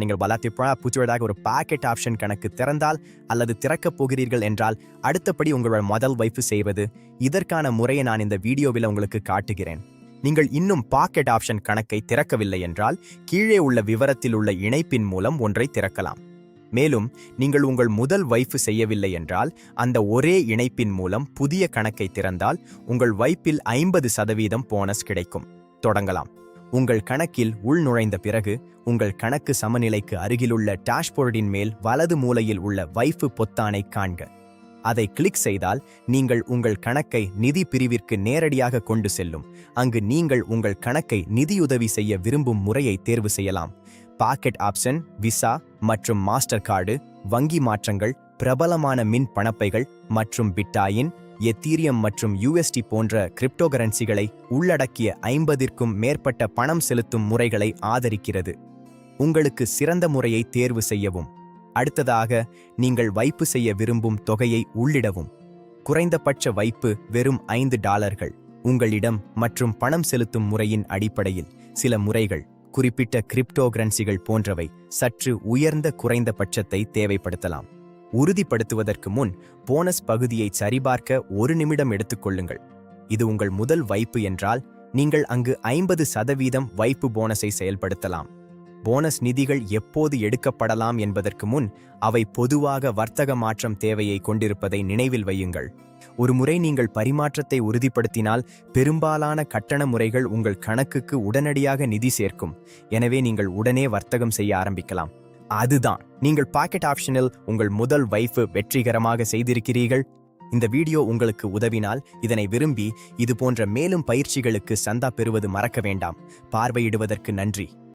நீங்கள் வளர்த்திப்பா புதியதாக ஒரு பாக்கெட் ஆப்ஷன் கணக்கு திறந்தால் அல்லது திறக்கப் போகிறீர்கள் என்றால் அடுத்தபடி உங்களோட முதல் வைப்பு செய்வது. இதற்கான முறையை நான் இந்த வீடியோவில் உங்களுக்கு காட்டுகிறேன். நீங்கள் இன்னும் பாக்கெட் ஆப்ஷன் கணக்கை திறக்கவில்லை என்றால் கீழே உள்ள விவரத்தில் உள்ள இணைப்பின் மூலம் ஒன்றை திறக்கலாம். மேலும் நீங்கள் உங்கள் முதல் வைப்பு செய்யவில்லை என்றால் அந்த ஒரே இணைப்பின் மூலம் புதிய கணக்கை திறந்தால் உங்கள் வைப்பில் 50% போனஸ் கிடைக்கும். தொடங்கலாம். உங்கள் கணக்கில் உள்நுழைந்த பிறகு உங்கள் கணக்கு சமநிலைக்கு அருகிலுள்ள டாஷ்போர்டின் மேல் வலது மூலையில் உள்ள வைப்பு பொத்தானை காண்க. அதை கிளிக் செய்தால் நீங்கள் உங்கள் கணக்கை நிதி பிரிவிற்கு நேரடியாக கொண்டு செல்லும். அங்கு நீங்கள் உங்கள் கணக்கை நிதியுதவி செய்ய விரும்பும் முறையை தேர்வு செய்யலாம். பாக்கெட் ஆப்ஷன், விசா மற்றும் மாஸ்டர் கார்டு, வங்கி மாற்றங்கள், பிரபலமான மின் பணப்பைகள் மற்றும் பிட்டாயின், எத்தீரியம் மற்றும் USD போன்ற கிரிப்டோகரன்சிகளை உள்ளடக்கிய 50க்கும் மேற்பட்ட பணம் செலுத்தும் முறைகளை ஆதரிக்கிறது. உங்களுக்கு சிறந்த முறையை தேர்வு செய்யவும். அடுத்ததாக நீங்கள் வைப்பு செய்ய விரும்பும் தொகையை உள்ளிடவும். குறைந்தபட்ச வைப்பு வெறும் $5. உங்களிடம் மற்றும் பணம் செலுத்தும் முறையின் அடிப்படையில் சில முறைகள், குறிப்பிட்ட கிரிப்டோகரன்சிகள் போன்றவை சற்று உயர்ந்த குறைந்தபட்சத்தை தேவைப்படுத்தலாம். உறுதிப்படுத்துவதற்கு முன் போனஸ் பகுதியை சரிபார்க்க 1 நிமிடம் எடுத்துக்கொள்ளுங்கள். இது உங்கள் முதல் வைப்பு என்றால் நீங்கள் அங்கு 50% வைப்பு போனஸை செயல்படுத்தலாம். போனஸ் நிதிகள் எப்போது எடுக்கப்படலாம் என்பதற்கு முன் அவை பொதுவாக வர்த்தக மாற்றம் தேவையை கொண்டிருப்பதை நினைவில் வையுங்கள். ஒரு முறை நீங்கள் பரிமாற்றத்தை உறுதிப்படுத்தினால் பெரும்பாலான கட்டண முறைகள் உங்கள் கணக்குக்கு உடனடியாக நிதி சேர்க்கும். எனவே நீங்கள் உடனே வர்த்தகம் செய்ய ஆரம்பிக்கலாம். அதுதான் நீங்கள் பாக்கெட் ஆப்ஷனில் உங்கள் முதல் வைப்பு வெற்றிகரமாக செய்திருக்கிறீர்கள். இந்த வீடியோ உங்களுக்கு உதவினால் இதனை விரும்பி இது போன்ற மேலும் பயிற்சிகளுக்கு சந்தா பெறுவது மறக்க வேண்டாம். பார்வையிடுவதற்கு நன்றி.